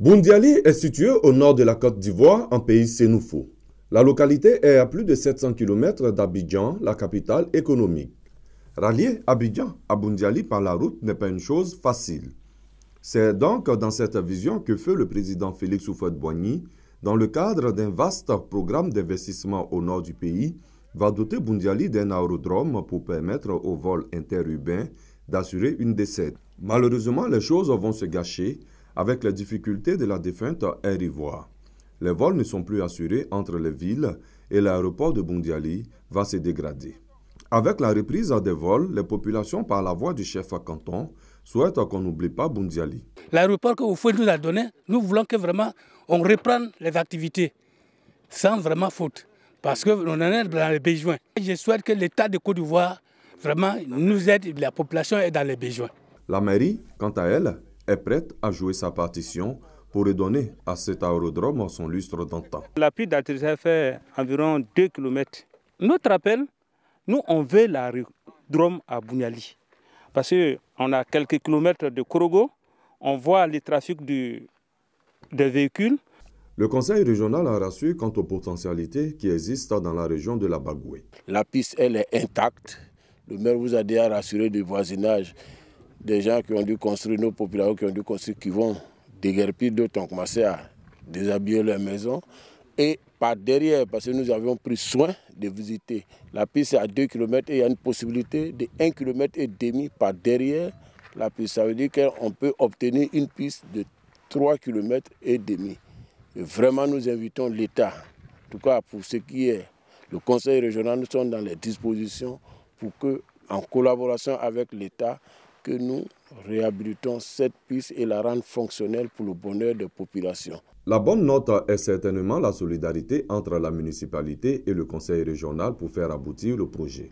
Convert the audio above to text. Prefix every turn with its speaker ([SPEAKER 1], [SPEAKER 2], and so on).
[SPEAKER 1] Boundiali est situé au nord de la Côte d'Ivoire, en pays sénoufo. La localité est à plus de 700 km d'Abidjan, la capitale économique. Rallier Abidjan à Boundiali par la route n'est pas une chose facile. C'est donc dans cette vision que fut le président Félix Houphouët-Boigny, dans le cadre d'un vaste programme d'investissement au nord du pays, va doter Boundiali d'un aérodrome pour permettre aux vols interurbains d'assurer une desserte. Malheureusement, les choses vont se gâcher avec les difficultés de la défunte Air Ivoire. Les vols ne sont plus assurés entre les villes et l'aéroport de Boundiali va se dégrader. Avec la reprise des vols, les populations par la voix du chef canton souhaitent qu'on n'oublie pas Boundiali.
[SPEAKER 2] L'aéroport que Houphouët nous a donné, nous voulons que vraiment on reprenne les activités sans vraiment faute, parce qu'on en est dans les besoins. Je souhaite que l'État de Côte d'Ivoire vraiment nous aide, la population est dans les besoins.
[SPEAKER 1] La mairie, quant à elle, est prête à jouer sa partition pour redonner à cet aérodrome son lustre d'antan.
[SPEAKER 3] La piste d'atterrissage fait environ 2 km. Notre appel, nous on veut l'aérodrome à Boundiali. Parce qu'on a quelques kilomètres de Korogo, on voit le trafic des véhicules.
[SPEAKER 1] Le conseil régional a rassuré quant aux potentialités qui existent dans la région de la Bagoué.
[SPEAKER 4] La piste, elle est intacte. Le maire vous a déjà rassuré du voisinage. Des gens qui ont dû construire, nos populations qui ont dû construire, qui vont déguerpir, d'autres ont commencé à déshabiller leurs maisons. Et par derrière, parce que nous avions pris soin de visiter, la piste est à 2 km et il y a une possibilité de 1,5 km par derrière la piste. Ça veut dire qu'on peut obtenir une piste de 3,5 km. Et vraiment, nous invitons l'État, en tout cas pour ce qui est le conseil régional, nous sommes dans les dispositions pour que, en collaboration avec l'État, que nous réhabilitons cette piste et la rendons fonctionnelle pour le bonheur des populations.
[SPEAKER 1] La bonne note est certainement la solidarité entre la municipalité et le conseil régional pour faire aboutir le projet.